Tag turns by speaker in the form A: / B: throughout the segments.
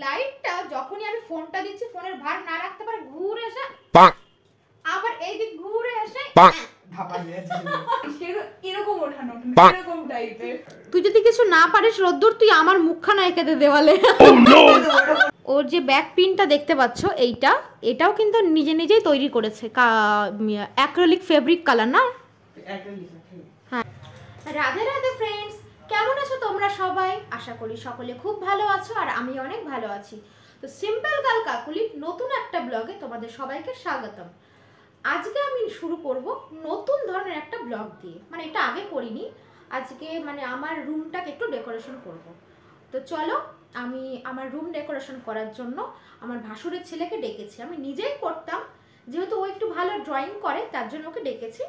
A: লাইটটা যখনই আমি ফোনটা দিচ্ছি ফোনের ভার না রাখতে পারে ঘুরে এসে আবার এই দিক ঘুরে এসে ধাপা দিয়ে এরকম ওঠানো এরকম টাইপের। তুই যদি কিছু না পারিস রোদ্দুর তুই আমার মুখখানা এঁকে দে দেওয়ালে। ওর যে ব্যাক প্রিন্টটা দেখতে পাচ্ছ এইটা, এটাও কিন্তু নিজে নিজেই তৈরি করেছে, অ্যাক্রিলিক ফেব্রিক কালার না? হ্যাঁ। রাধে রাধে ফ্রেন্ডস, কেমন আছো তোমরা সবাই? আশা করি সকলে খুব ভালো আছো আর আমি অনেক ভালো আছি। তো সিম্পল গার্ল কাকুলি নতুন একটা ব্লগে তোমাদের সবাইকে স্বাগতম। আজকে আমি শুরু করব নতুন ধরনের একটা ব্লগ দিয়ে, মানে এটা আগে করিনি। আজকে মানে আমার রুমটাকে একটু ডেকোরেশন করব। তো চলো, আমি আমার রুম ডেকোরেশন করার জন্য আমার ভাসুরের ছেলেকে ডেকেছি। আমি নিজেই করতাম, যেহেতু ও একটু ভালো ড্রয়িং করে তার জন্য ওকে ডেকেছি।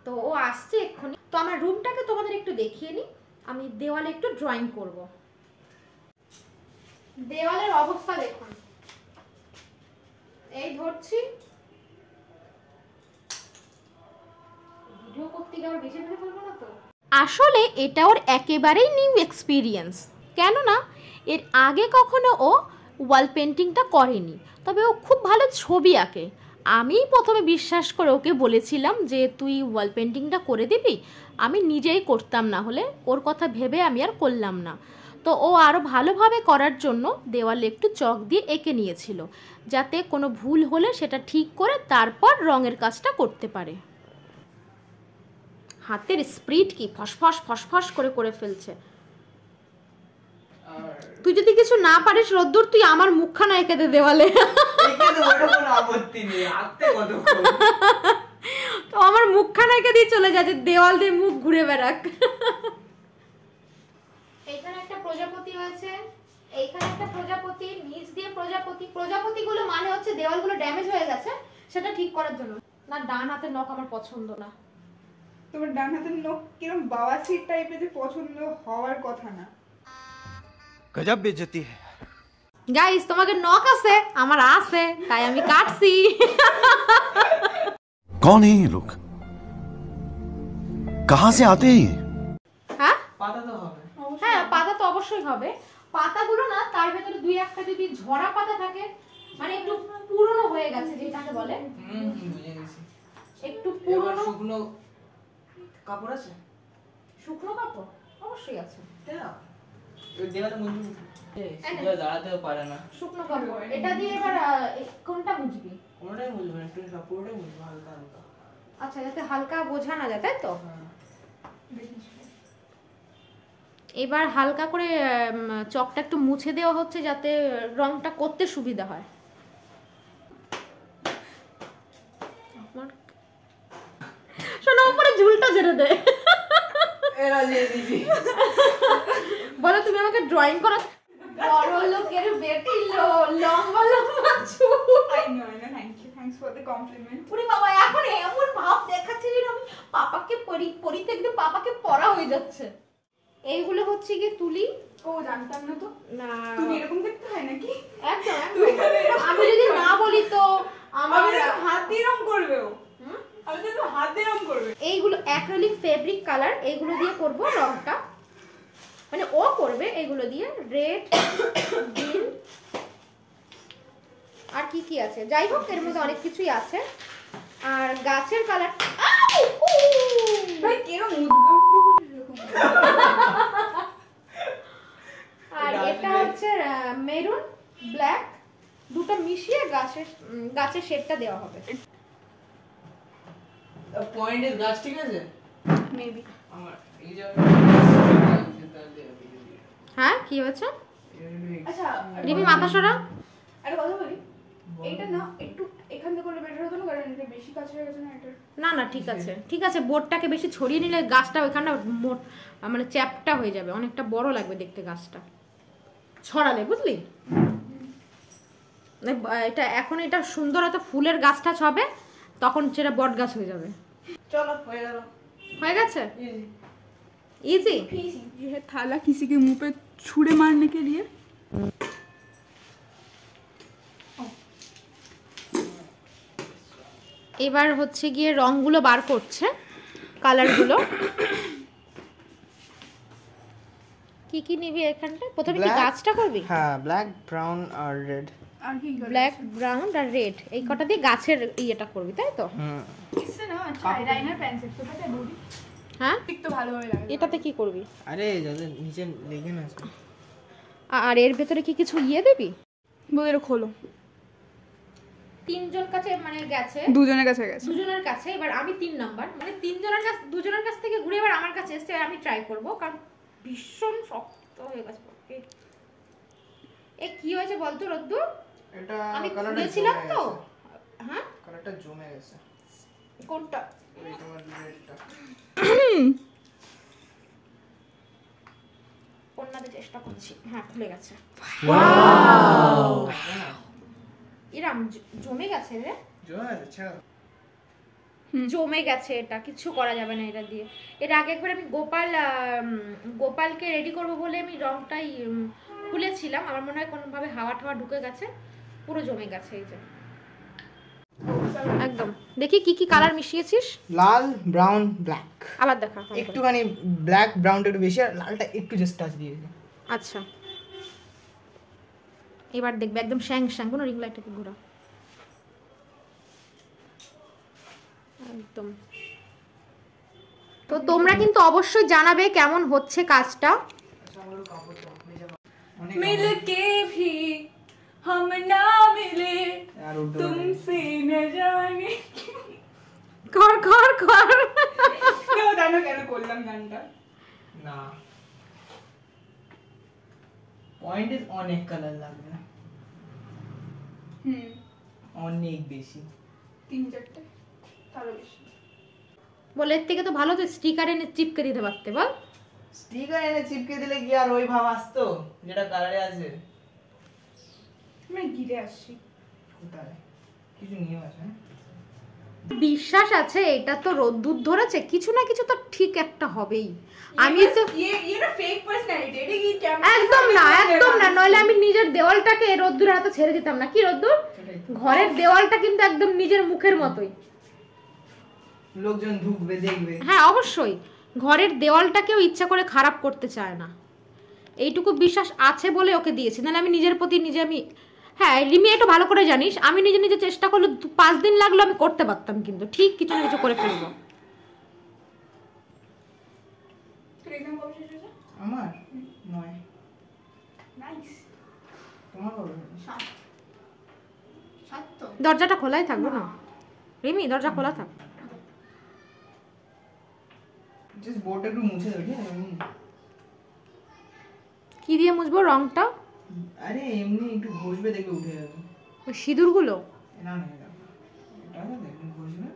A: তো ও আসছে এক্ষুনি। তো আমার রুমটাকে তোমাদের একটু দেখিয়ে নিই। আমি দেওয়ালে একটু ড্রয়িং করব। দেওয়ালের অবস্থা দেখুন, এই ধরছি, ভিডিও করতে গিয়ে আবার বেশি ভেবে ফেলবো না তো। আসলে এটা ওর একেবারেই নিউ এক্সপিরিয়েন্স, কেননা এর আগে কখনো ও ওয়াল পেন্টিংটা করেনি। তবে ও খুব ভালো ছবি আঁকে। আমি প্রথমে বিশ্বাস করে ওকে বলেছিলাম যে তুই ওয়াল পেন্টিংটা করে দিবি, আমি নিজেই করতাম, না হলে ওর কথা ভেবে আমি আর করলাম না। তো ও আরও ভালোভাবে করার জন্য দেওয়ালে একটু চক দিয়ে এঁকে নিয়েছিল, যাতে কোনো ভুল হলে সেটা ঠিক করে তারপর রঙের কাজটা করতে পারে। হাতের স্পিড কি ফসফস ফসফস করে ফেলছে। তুই যদি কিছু না পারিস রোদ্দুর তুই আমার মুখখানা এঁকে দে দেওয়ালে। তো আমার মুখখানা এঁকে দিয়ে চলে যাচ্ছে, দেওয়াল দিয়ে মুখ ঘুরে বেড়াক। এইখানে একটা প্রজাপতি হয়েছে, এইখানে একটা প্রজাপতি, নিচ দিয়ে প্রজাপতি। প্রজাপতিগুলো মানে হচ্ছে দেওয়ালগুলো ড্যামেজ হয়ে গেছে, সেটা ঠিক করার জন্য। না, ডান হাতের নখ আমার পছন্দ না।
B: তোমার ডান হাতের নখ কিরকম বাওয়াসি টাইপের, যে পছন্দ হওয়ার কথা না।
C: গজব বেইজ্জতি है।
A: গাইস, তোমাকে নখ আছে, আমার আছে, তাই আমি কাটছি।
C: कौन है ये लोग? कहां से आते हैं ये?
A: হ্যাঁ,
B: পাতা তো হবে।
A: হ্যাঁ, পাতা তো অবশ্যই হবে। পাতাগুলো না, তার ভেতরে দুই একটা যদি ঝরা পাতা থাকে, মানে একটু পুরনো হয়ে গেছে যেটাকে বলে,
B: বুঝে গেছি।
A: একটু পুরনো।
B: শুকনো কাপড় আছে?
A: শুকনো কাপড় অবশ্যই আছে।
B: ওই দেওয়ালে মুছবি, সেটা দাঁড়াতেও পারে না।
A: শুকনো কাপড় এটা দিয়ে এবার কোনটা মুছবি?
B: কোনটাই মুছবে না, একটু সব পুরোটাই মুছবে হালকা হালকা।
A: আচ্ছা, যাতে হালকা বোঝা না যায়, তাই তো? এবার হালকা করে চকটা একটু মুছে দেওয়া হচ্ছে, যাতে রংটা করতে সুবিধা হয়। শোনো, উপরে ঝুলটা ঝেড়ে দে।
B: এরা দিয়ে দিবি।
A: বলো, তুমি আমাকে ড্রয়িং করো। বড় লোকের বেটি লম্বা লম্বা চুল।
B: I know, thanks for the compliment.
A: পুরি বাবা, এখন এমন ভাব দেখাচ্ছে যে আমি পাপাকে পরিতে একদম পাপাকে পড়া হয়ে যাচ্ছে। এইগুলো হচ্ছে কি তুলি।
B: ও, জানতাম না তো।
A: না,
B: তুমি এরকম দেখতে হয় নাকি?
A: একদম। আমি যদি না বলি তো আমার
B: হাত দিয়ে রং করবে ও। আমি তো হাত দিয়ে রং করবে।
A: এইগুলো অ্যাক্রিলিক ফেব্রিক কালার, এইগুলো দিয়ে করব রংটা, মানে ও করবে এইগুলো দিয়ে। রেড, গ্রিন, আর কি কি আছে, যাই হোক এর মধ্যে অনেক কিছুই আছে। আর গাছের কালার,
B: ভাই কিরকম উদ্গম এরকম।
A: আর এটা হচ্ছে মেরুন ব্ল্যাক, দুটো মিশিয়ে গাছের শেডটা দেওয়া হবে।
B: পয়েন্ট ইজ গাছ, ঠিক আছে?
A: মেবি।
B: আমার এই যে
A: হ্যাঁ, কি হয়েছে?
B: আচ্ছা,
A: রিমি মাথা সরা।
B: একটা কথা বলি, এটা না একটু এখান থেকে করলে বেটার হতো না, কারণ এটা বেশি কাছে হয়ে গেছে না এটা।
A: না না, ঠিক আছে ঠিক আছে, বোর্ডটাকে বেশি ছড়িয়ে নিলে গাছটা ওইখানটা মানে চ্যাপটা হয়ে যাবে, অনেকটা বড় লাগবে দেখতে গাছটা ছড়ালে, বুঝলি? এটা এখন এটা সুন্দর একটা ফুলের গাছটা হবে, তখন সেটা বট গাছ হয়ে যাবে।
B: চলো, হয়ে গেল।
A: হয়ে গেছে?
B: इजी।
D: ये है थाला किसी के मुंह पे छुरे मारने के लिए।
A: এবার হচ্ছে গিয়ে রংগুলো বার করছে, কালারগুলো। কি কি নিবি এখানটা? প্রথমে কি
E: Black?
A: গাছটা করবি?
E: হ্যাঁ, ব্ল্যাক, ব্রাউন আর রেড।
D: আর কি
A: ব্ল্যাক, ব্রাউন আর রেড, এই কটা দিয়ে গাছের ইয়েটা করবি, তাই তো?
E: হুম।
D: इससे ना अच्छा आईलाइनर पेंसिल तो पता है बॉडी
A: হ্যাঁ,
D: पिक तो ভালো হবে লাগে।
A: এটাতে কি করবি?
E: আরে যাদের নিচে লেগে না আছে।
A: আর এর ভেতরে কি কিছু ইয়ে দিবি?
D: বলে খোলো।
A: তিনজন কাছে মানে গেছে,
D: দুজনের কাছে গেছে।
A: দুজনের কাছে, এবার আমি 3 নাম্বার, মানে তিনজনের কাছে, দুজনের কাছ থেকে ঘুরে এবার আমার কাছে এসে এবার আমি ট্রাই করব, কারণ ভীষণ শক্ত হয়ে গেছে পক্ষে। এ কি হয়েছে বলতো রদ্দুর?
E: এটা
A: আমি
E: কালারটা
A: খুলেছিলাম তো। হ্যাঁ,
E: কালারটা জমে গেছে।
A: কোনটা?
E: এই তোমার রেডটা।
A: অন্যদের চেষ্টা করছি। হ্যাঁ, খুলে গেছে। এরম জমে গেছে রে,
E: জমে গেছে, ছাড়ো।
A: জমে গেছে, এটা কিছু করা যাবে না এটা দিয়ে। এর আগে একবার আমি গোপালকে রেডি করব বলে আমি রংটাই খুলেছিলাম, আমার মনে হয় কোনোভাবে হাওয়া ঠাওয়া ঢুকে গেছে, পুরো জমে গেছে। এই যে একদম। দেখি কি কি কালার মিশিয়েছিস?
E: লাল, ব্রাউন, ব্ল্যাক।
A: আবার দেখা।
E: একটুখানি ব্ল্যাক, ব্রাউনটা একটু বেশি আর লালটা একটু জাস্ট টাচ দিয়েছে।
A: আচ্ছা, এবার দেখবে একদম শ্যাং শ্যাং। কোনো রিং লাইটটাকে ঘোরা, একদম। তো তোমরা কিন্তু অবশ্যই জানাবে কেমন হচ্ছে কাজটা।
D: मिल के भी हम ना मिले तुमसे न जाने
A: কর কর কর।
D: কেউ জানো কেন করলাম গানটা?
E: না, পয়েন্ট ইজ অনেক কালার লাগবে, অনেক বেশি।
D: 3-4টে তারও বেশি।
A: বলে এর থেকে তো ভালো তো স্টিকার এনে চিপকে দিতে পারতে, বল।
E: স্টিকার এনে চিপকে দিলে কি আর ওই ভাব আসতো যেটা কালারে আছে?
D: আমি গিরে আসছি।
E: কোথায় কিছু নিয়ম আছে?
A: বিশ্বাস আছে এটা তো রোদ্দুর ধরেছে, কিছু না কিছু তো ঠিক একটা হবেই। আমি তো
D: ये ना फेक पर्सनालिटी है कि कैमरा
A: একদম না, একদম না, নইলে আমি নিজের দেওয়ালটাকে রোদ্দুরের হাতে ছেড়ে দিতাম না। কি রোদ্দুর, ঘরের দেওয়ালটা কিন্তু একদম নিজের মুখের মতোই।
E: লোকজন ঢুকবে দেখবে।
A: হ্যাঁ অবশ্যই, ঘরের দেওয়ালটাকেও ইচ্ছা করে খারাপ করতে চায় না, এইটুকু বিশ্বাস আছে বলে ওকে দিয়েছি। নাহলে আমি নিজের প্রতি নিজে আমি, হ্যাঁ রিমি একটু ভালো করে জানিস, আমি নিজে নিজে চেষ্টা করলে 5 দিন লাগলো আমি করতে পারতাম, কিন্তু ঠিক কিছু না কিছু করে ফেলবো।
D: তোর এক্সাম কবে শেষ হয়েছে?
E: আমার 9।
D: নাইস।
E: তোমার কবে?
D: 7 তো।
A: দরজাটা খোলাই থাকবো না রিমি, দরজা খোলা থাক।
E: জাস্ট বোর্ডটা একটু মুছে দাও, ঠিক আছে?
A: কি দিয়ে মুছবো রংটা?
E: আরে এমনি একটু ঘষবে, দেখবে উঠে যাবে।
A: ওই সিঁদুরগুলো?
E: না না, এটা দেখুন ঘষবে,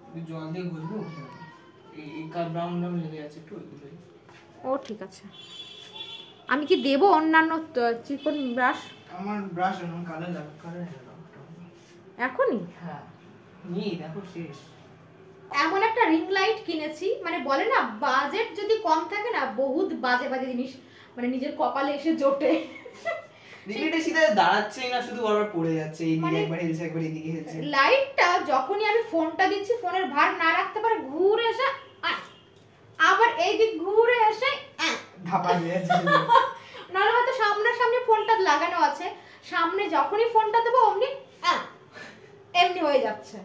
E: একটু জল দিয়ে ঘষবে, উঠে যাবে। এই ব্রাউন ব্রাউন লেগে যাচ্ছে একটু, ওইগুলোই।
A: ও ঠিক আছে। আমি কি দেবো অন্যান্য চিকন ব্রাশ?
E: আমার ব্রাশ আমার কালার লাগবে, কালার
A: এখনই?
E: হ্যাঁ নিয়ে দেখো শেষ।
A: এমন একটা রিং লাইট কিনেছি, মানে বলে না বাজেট যদি কম থাকে না বহুত বাজে বাজে জিনিস মানে নিজের কপালে এসে জোটে।
E: রিলেটে সিধা দাঁড়াচ্ছেই না, শুধু বারবার পড়ে যাচ্ছে, এইদিকে
A: মানে
E: একবার হেলছে একবার এদিকে হেলছে।
A: লাইটটা যখনই আমি ফোনটা দিচ্ছি ফোনের ভার না রাখতে পারে ঘুরে এসে আবার এই দিক ঘুরে এসে
E: ধাপা দিয়ে যাচ্ছে।
A: নাহলে হয়তো সামনাসামনি ফোনটা লাগানো আছে, সামনে যখনই ফোনটা দেবো অমনি এমনি হয়ে যাচ্ছে।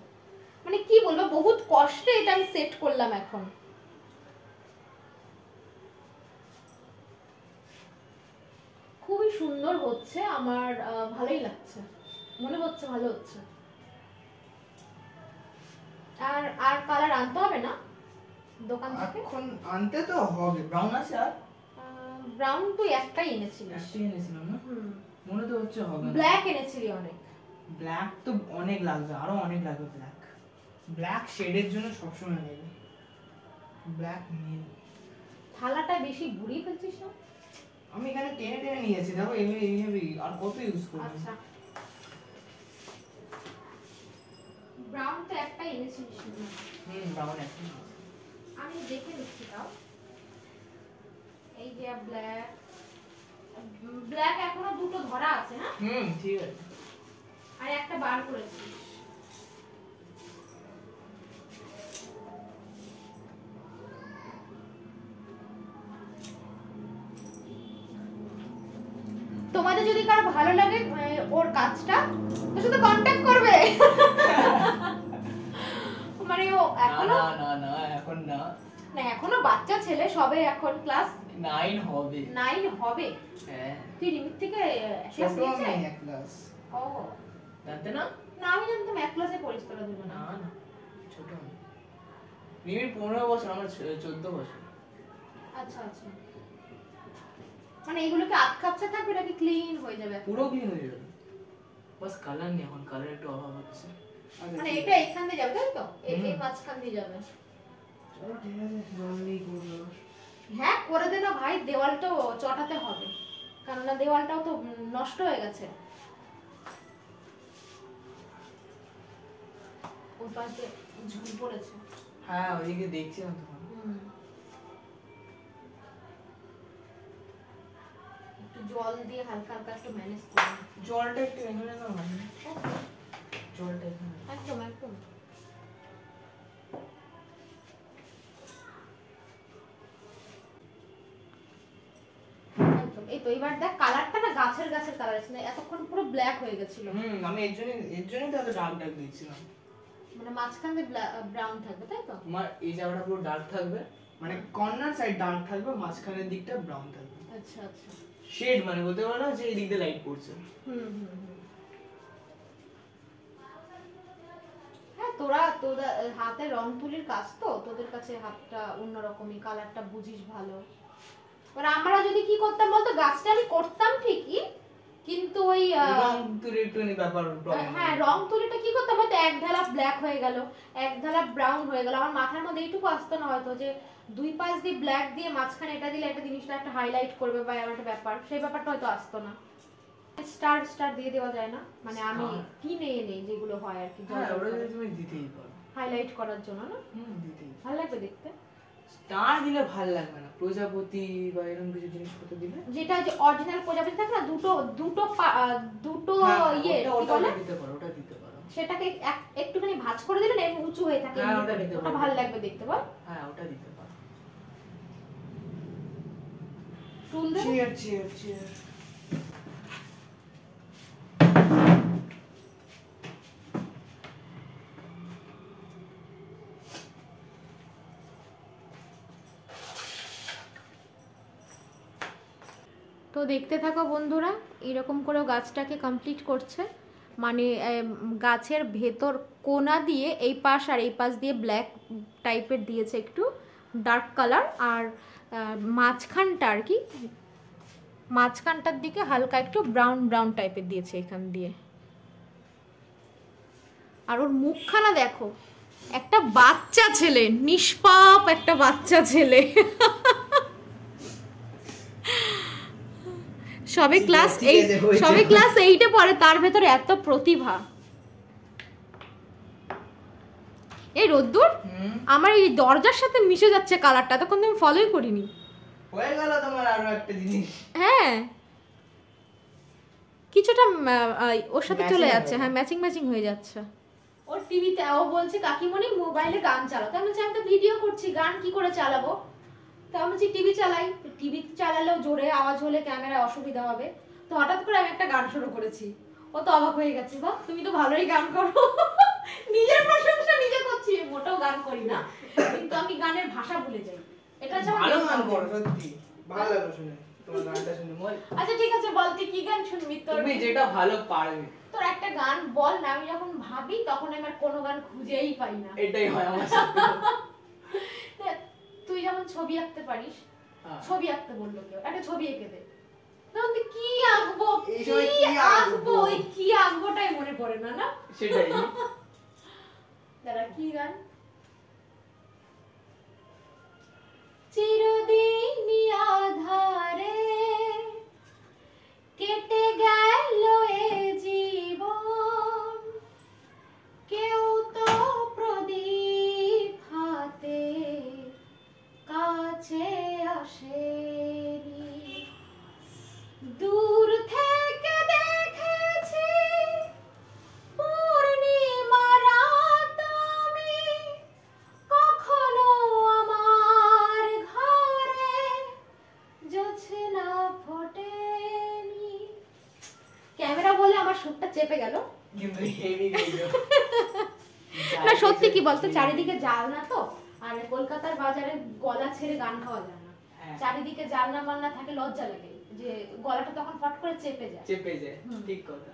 A: মানে কি বলবো, বহুত কষ্টে এটা আমি সেট করলাম এখন। খুবই সুন্দর হচ্ছে আমার, ভালোই লাগছে, মনে হচ্ছে ভালো হচ্ছে। আর আর কালার আনতে হবে না দোকান থেকে?
E: এখন আনতে তো হবে। ব্রাউন আছে আর
A: ব্রাউন তুই একটাই এনেছিলিস।
E: একটাই এনেছিলাম না, মনে তো হচ্ছে হবে না।
A: ব্ল্যাক এনেছিলি অনেক।
E: ব্ল্যাক তো অনেক লাগবে, আরো অনেক লাগবে। ব্ল্যাক ব্ল্যাক শেডের জন্য সবসময় নেবে ব্ল্যাক মেন।
A: থালাটা বেশি ঘুরিয়ে ফেলছিস না?
E: আমি এখানে টেনে টেনে নিয়েছি, দেখো এইভাবে আর কত ইউজ করব।
A: আচ্ছা, ব্রাউন তো একটাই এনেছিলিস।
E: ব্রাউন একটা
A: আমি দেখে নিচ্ছি তাও। এই যে ব্ল্যাক, ব্ল্যাক এখনো দুটো ধরা আছে না?
E: ঠিক আছে।
A: আর একটা বার করেছিস। যদি কারো ভালো লাগে ওর কাজটা তো শুধু কন্টাক্ট করবে। মানে ও এখনো
E: না এখন না,
A: না এখনো বাচ্চা ছেলে, সবে এখন ক্লাস
E: 9 হবে।
A: 9 হবে।
E: হ্যাঁ
A: তুই রিমির থেকে ক্লাস
E: ছোট
A: নিয়েছে?
E: আমি এক ক্লাস।
A: ও
E: জানতে না?
A: না আমি জানতাম এক ক্লাসে পড়িস তোরা দুজন।
E: না না ছোট আমি। রিমির 15 বছর, আমার 14 বছর।
A: আচ্ছা আচ্ছা, মানে এগুলোকে আটকাপচা থাকবে নাকি ক্লিন হয়ে যাবে?
E: পুরো ক্লিন হয়ে যাবে, বাস কালার নেই এখন, কালার একটু অভাব হচ্ছে।
A: মানে এটা এখান দিয়ে যাবে তাই তো? এই মাঝখান দিয়ে যাবে।
E: চলো ঠিক আছে, জল নেই করবো।
A: হ্যাঁ করে দে না ভাই, দেওয়ালটাও চটাতে হবে, কারণ দেওয়ালটাও তো নষ্ট হয়ে গেছে। ওর পাশে ঝুল পড়েছে।
E: হ্যাঁ ওইদিকে দেখছিলাম তোমার।
A: একটু জল দিয়ে হালকা হালকা একটু ম্যানেজ করুন।
E: জলটা একটু এখানে না মানে জলটা এখানে।
A: একদম একদম। এই তো এবার দেখ কালারটা না গাছের কালার আছে না, এতক্ষণ পুরো ব্ল্যাক হয়ে গেছিল।
E: আমি এর জন্যই তো এত ডার্ক দিচ্ছিলাম।
A: মানে মাঝখান দিয়ে ব্রাউন থাকবে তাই তো?
E: তোমার এই জায়গাটা পুরো ডার্ক থাকবে, মানে কর্নার সাইড ডার্ক থাকবে, মাঝখানের দিকটা ব্রাউন থাকবে।
A: আচ্ছা আচ্ছা,
E: শেড মানে বলতে পারো না যে এই দিক দিয়ে লাইট পড়ছে।
A: হ্যাঁ তোরা হাতে রং তুলির কাজ তো, তোদের কাছে হাতটা অন্যরকমই, কালারটা বুঝিস ভালো। এবার আমরা যদি কি করতাম বলতো, গাছটা আমি করতাম ঠিকই কিন্তু ওই
E: রং তুলির একটুখানি ব্যাপার প্রবলেম।
A: হ্যাঁ রং তুলিটা কি করতাম হয়তো এক ঢালা ব্ল্যাক হয়ে গেল, এক ঢালা ব্রাউন হয়ে গেল, আমার মাথার মধ্যে এইটুকু আসতো না হয়তো যে দুই পাশ দিয়ে ব্ল্যাক দিয়ে মাঝখানে এটা দিলে একটা জিনিসটা একটা হাইলাইট করবে বা এমন একটা ব্যাপার, সেই ব্যাপারটা হয়তো আসতো না। স্টার দিয়ে দেওয়া যায় না, মানে আমি কিনে এনে যেগুলো হয় আর কি,
E: হ্যাঁ ওটা তুমি দিতেই পারো
A: হাইলাইট করার জন্য না?
E: দিতেই
A: ভালো লাগবে দেখতে।
E: স্টার দিলে ভালো লাগবে না, প্রজাপতি বা এরকম কিছু জিনিসপত্র দিলে,
A: যেটা যে অরিজিনাল প্রজাপতি থাকে না, দুটো ইয়ে কি
E: ওটা
A: বলে,
E: দিতে পারো, ওটা দিতে পারো।
A: সেটাকে একটুখানি ভাঁজ করে দিলে না এমনি উঁচু হয়ে থাকে,
E: হ্যাঁ, ওটা দিতে
A: ওটা
E: পারো।
A: ভালো লাগবে দেখতে, বল?
E: হ্যাঁ ওটা দিতে পারো।
A: টুল দে।
E: চিয়ার।
A: তো দেখতে থাকো বন্ধুরা, এরকম করে গাছটাকে কমপ্লিট করছে, মানে গাছের ভেতর কোনা দিয়ে এই পাশ আর এই পাশ দিয়ে ব্ল্যাক টাইপের দিয়েছে, একটু ডার্ক কালার, আর মাঝখানটা আর কি, মাঝখানটার দিকে হালকা একটু ব্রাউন টাইপের দিয়েছে এখান দিয়ে। আর ওর মুখখানা দেখো, একটা বাচ্চা ছেলে, নিষ্পাপ একটা বাচ্চা ছেলে, সবে ক্লাস 8-এ পড়ে, তার ভেতরে এত প্রতিভা। এই রোদ্দুর আমার এই দরজার সাথে মিশে যাচ্ছে কালারটা, তখন আমি ফলোই করিনি।
E: হয়ে গেল তোমার আরো একটা জিনিস।
A: হ্যাঁ কিছুটা ওর সাথে চলে যাচ্ছে,
E: হয়ে
A: হ্যাঁ ম্যাচিং হয়ে যাচ্ছে। ওর টিভিতে ও বলছে কাকিমণি মোবাইলে গান চালাও, তো আমি বলছি আমি তো ভিডিও করছি, গান কি করে চালাবো? তো আমি বলছি টিভি চালাই, টিভি চালালেও জোরে আওয়াজ হলে ক্যামেরায় অসুবিধা হবে। তো হঠাৎ করে আমি একটা গান শুরু করেছি, ও তো অবাক হয়ে গেছে, বাহ তুমি তো ভালোই গান করো। নিজের প্রশংসা নিজে করছি, মোটেও গান করি না, কিন্তু আমি গানের ভাষা ভুলে যাই, এটা হচ্ছে আমার
E: ভালো
A: main
E: গান
A: problem।
E: করো সত্যি, ভালো লাগলো শুনে তোমার গানটা শুনে।
A: আচ্ছা ঠিক আছে বল তুই কি গান শুনবি? তোর
E: তুমি যেটা ভালো পারবে
A: তোর একটা গান বল না, আমি যখন ভাবি তখন আমার কোনো গান খুঁজেই পাই না।
E: এটাই হয় আমার সাথে।
A: তুই যেমন ছবি আঁকতে পারিস, ছবি আঁকতে বললো কেউ, একটা ছবি এঁকে দে, তখন তুই কি আঁকবো ওই কি আঁকবোটাই মনে পড়ে না, না
E: সেটাই।
A: দাঁড়া কি গান? চিরদিনই আধারে কেটে গেল এ জীবন, কেউ তো প্রদীপ হাতে কাছে আসেনি, দূর থেকে দেখেছি পূর্ণিমা রাত আমি, আমার সুটটা চেপে গেল।
E: কিন্তু হেভি গেল।
A: না সত্যি কি বলতো, চারিদিকে জাল না তো, আর কলকাতার বাজারে গলা ছেড়ে গান খাওয়া যায় না। চারিদিকে জালনা মালনা থাকে, লজ্জা লাগে যে গলাটা তখন ফট করে চেপে যায়।
E: ঠিক কথা।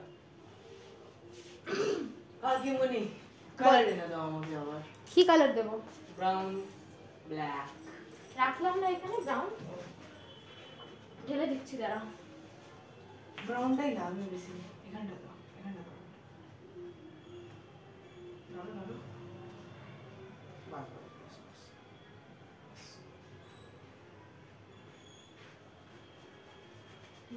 E: আর কি মনি কালার এনে দাও আমাকে আবার।
A: কি কালার দেবো?
E: ব্রাউন ব্ল্যাক
A: রাখলাম না এখানে, ব্রাউন ঢেলে দিচ্ছি, দাঁড়া।
E: ব্রাউনটাই লাগবে বেশি। এখানটা দাও, এখানটা দাও। দাও দাও। বাস বাস বাস।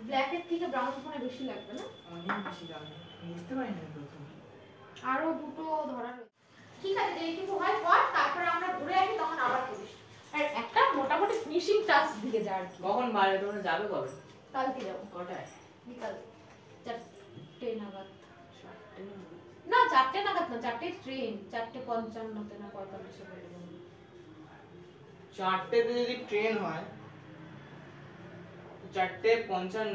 A: ব্ল্যাকের থেকে ব্রাউন ফোনে বেশি লাগবে না?
E: অনেক বেশি লাগবে। বুঝতে পারি না প্রথম।
A: আরো দুটো ধরা রয়েছে। ঠিক আছে, এইটুকু হয় পর, তারপরে আমরা ঘুরে আসি, তখন আবার করিস। আর একটা মোটামুটি ফিনিশিং টাচ দিয়ে যা আর কি।
E: কখন বাইরে তোমরা যাবে কবে?
A: কালকে যাবো।
E: কটায়?
A: বিকাল 4টে নাগাদ। না 4টে নাগাদ না, 4টে ট্রেন, 4:55 না 45 বেরোবো।
E: 4টেতে যদি ট্রেন হয় 4:55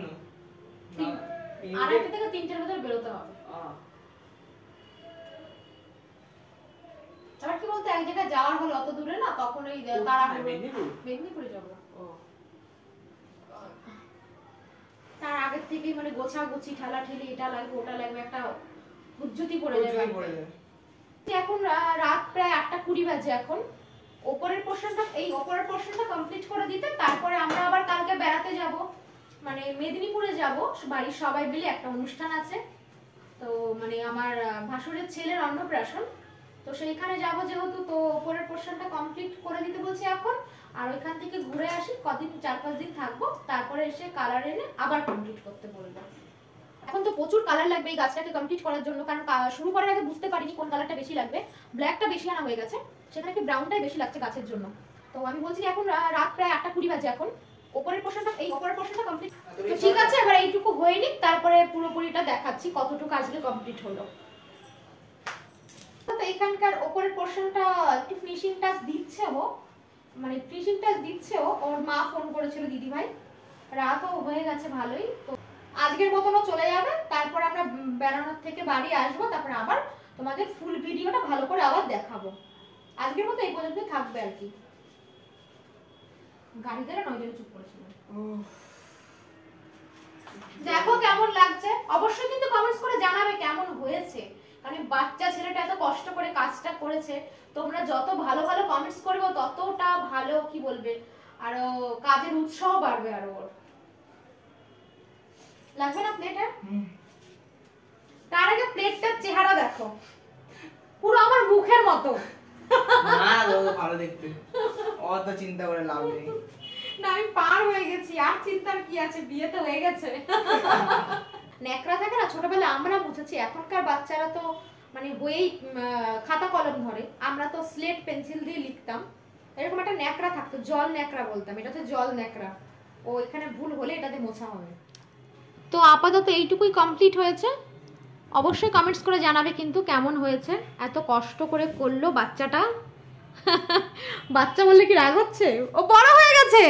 A: আড়াইটে থেকে 3টের মধ্যে বেরোতে হবে। আবার কি বলতো, এক জায়গায় যাওয়ার হলো অত দূরে না, তখন এই তাড়াহুড়ো। মেদিনীপুরে যাবো। তার আগের থেকেই মানে গোছাগুছি, ঠেলাঠেলি, এটা লাগবে ওটা লাগবে, একটা হুজ্জুতি পড়ে যাবে। এখন রাত প্রায় 8:20 বাজে। এখন ওপরের পোর্শনটা, এই ওপরের পোর্শনটা কমপ্লিট করে দিতে, তারপরে আমরা আবার কালকে বেড়াতে যাব, মানে মেদিনীপুরে যাব, বাড়ির সবাই মিলে একটা অনুষ্ঠান আছে। তো মানে আমার ভাসুরের ছেলের অন্নপ্রাশন, তো সেইখানে যাব যেহেতু, তো ওপরের পোর্শনটা কমপ্লিট করে দিতে বলছি এখন। আর ওইখান থেকে ঘুরে আসি, কদিন 4-5 দিন থাকবো, তারপরে এসে কালার এনে আবার কমপ্লিট করতে বলবো। এখন তো প্রচুর কালার লাগবে এই গাছটাকে কমপ্লিট করার জন্য, কারণ শুরু করার আগে বুঝতে পারিনি কোন কালারটা বেশি লাগবে। ব্ল্যাকটা বেশি আনা হয়ে গেছে, সেখানে কি ব্রাউনটাই বেশি লাগছে গাছের জন্য। তো আমি বলছি এখন রাত প্রায় 8:20 বাজে। এখন ওপরের পোর্শনটা, এই ওপরের পোর্শনটা কমপ্লিট। তো ঠিক আছে, এবার এইটুকু হয়ে নিক, তারপরে পুরোপুরিটা দেখাচ্ছি কতটুকু আজকে কমপ্লিট হলো। তো এখানকার ওপরের পোর্শনটা একটু ফিনিশিং টাচ দিচ্ছে ও, মানে ফিনিশিং টাচ দিচ্ছে ও। ওর মা ফোন করেছিল দিদি ভাই, রাতও হয়ে গেছে ভালোই। তো আজকের মতনও চলে যাবে, তারপর আমরা বেড়ানোর থেকে বাড়ি আসবো, তারপর আবার তোমাদের ফুল ভিডিওটা ভালো করে আবার দেখাবো। আজকের মতো এই পর্যন্তই থাকবে আর কি। গাড়িতে না নয় চুপ করেছিল। দেখো কেমন লাগছে, অবশ্যই কিন্তু কমেন্টস করে জানাবে কেমন হয়েছে, কারণ বাচ্চা ছেলেটা এত কষ্ট করে কাজটা করেছে। তোমরা যত ভালো ভালো কমেন্টস করবে ততটা ভালো, কি বলবে, আর কাজের উৎসাহ বাড়বে আরো। ওর লাগবে না প্লেটে? তার আগে প্লেটটার চেহারা দেখো, পুরো আমার মুখের মতো।
E: না দাদা ভালো দেখতে, অত চিন্তা করে লাভ নেই।
A: না আমি পার হয়ে গেছি, আর চিন্তার কি আছে, বিয়ে তো হয়ে গেছে। নেকড়া থাকে না, ছোটবেলায় আমরা বুঝেছি, এখনকার বাচ্চারা তো মানে হয়েই খাতা কলম ধরে, আমরা তো স্লেট পেন্সিল দিয়ে লিখতাম। এরকম একটা নেকড়া থাকতো, জল নেকড়া বলতাম, এটা হচ্ছে জল নেকড়া। ও এখানে ভুল হলে এটাতে মোছা হবে। তো আপাতত এইটুকুই কমপ্লিট হয়েছে। অবশ্যই কমেন্টস করে জানাবে কিন্তু কেমন হয়েছে। এত কষ্ট করে করলো বাচ্চাটা। বাচ্চা বললে কি রাগ হচ্ছে? ও বড় হয়ে গেছে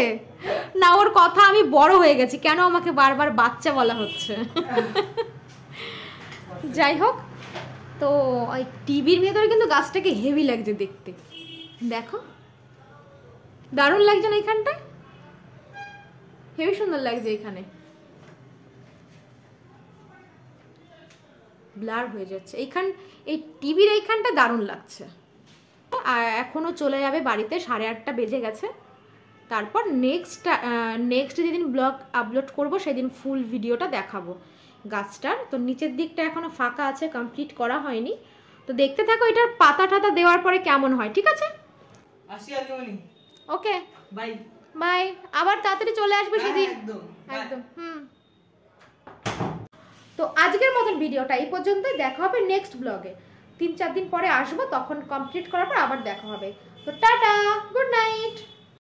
A: না, ওর কথা আমি বড় হয়ে গেছি, কেন আমাকে বারবার বাচ্চা বলা হচ্ছে? যাই হোক, তো ওই টিভির ভেতরে কিন্তু গাছটাকে হেভি লাগছে দেখতে। দেখো দারুণ লাগছে না, এখানটা হেভি সুন্দর লাগছে। এখানে ব্লার হয়ে যাচ্ছে, এই টিভির এইখানটা দারুণ লাগছে। আর এখনও চলে যাবে বাড়িতে, 8:30 বেজে গেছে। তারপর নেক্সট যেদিন ব্লগ আপলোড করব সেদিন ফুল ভিডিওটা দেখাবো গাছটার। তো নিচের দিকটা এখনও ফাঁকা আছে, কমপ্লিট করা হয়নি। তো দেখতে থাকো এটার পাতা টাতা দেওয়ার পরে কেমন হয়। ঠিক আছে,
E: আসি আজমনি।
A: ওকে
E: বাই
A: বাই, আবার তাড়াতাড়ি চলে আসবে সেদিন।
E: একদম
A: একদম তো আজকের মতন ভিডিওটা এই পর্যন্তই, দেখা হবে নেক্সট ব্লগে। 3-4 দিন পরে আসবো, তখন কমপ্লিট করার পর আবার দেখা হবে। তো টাটা, গুড নাইট।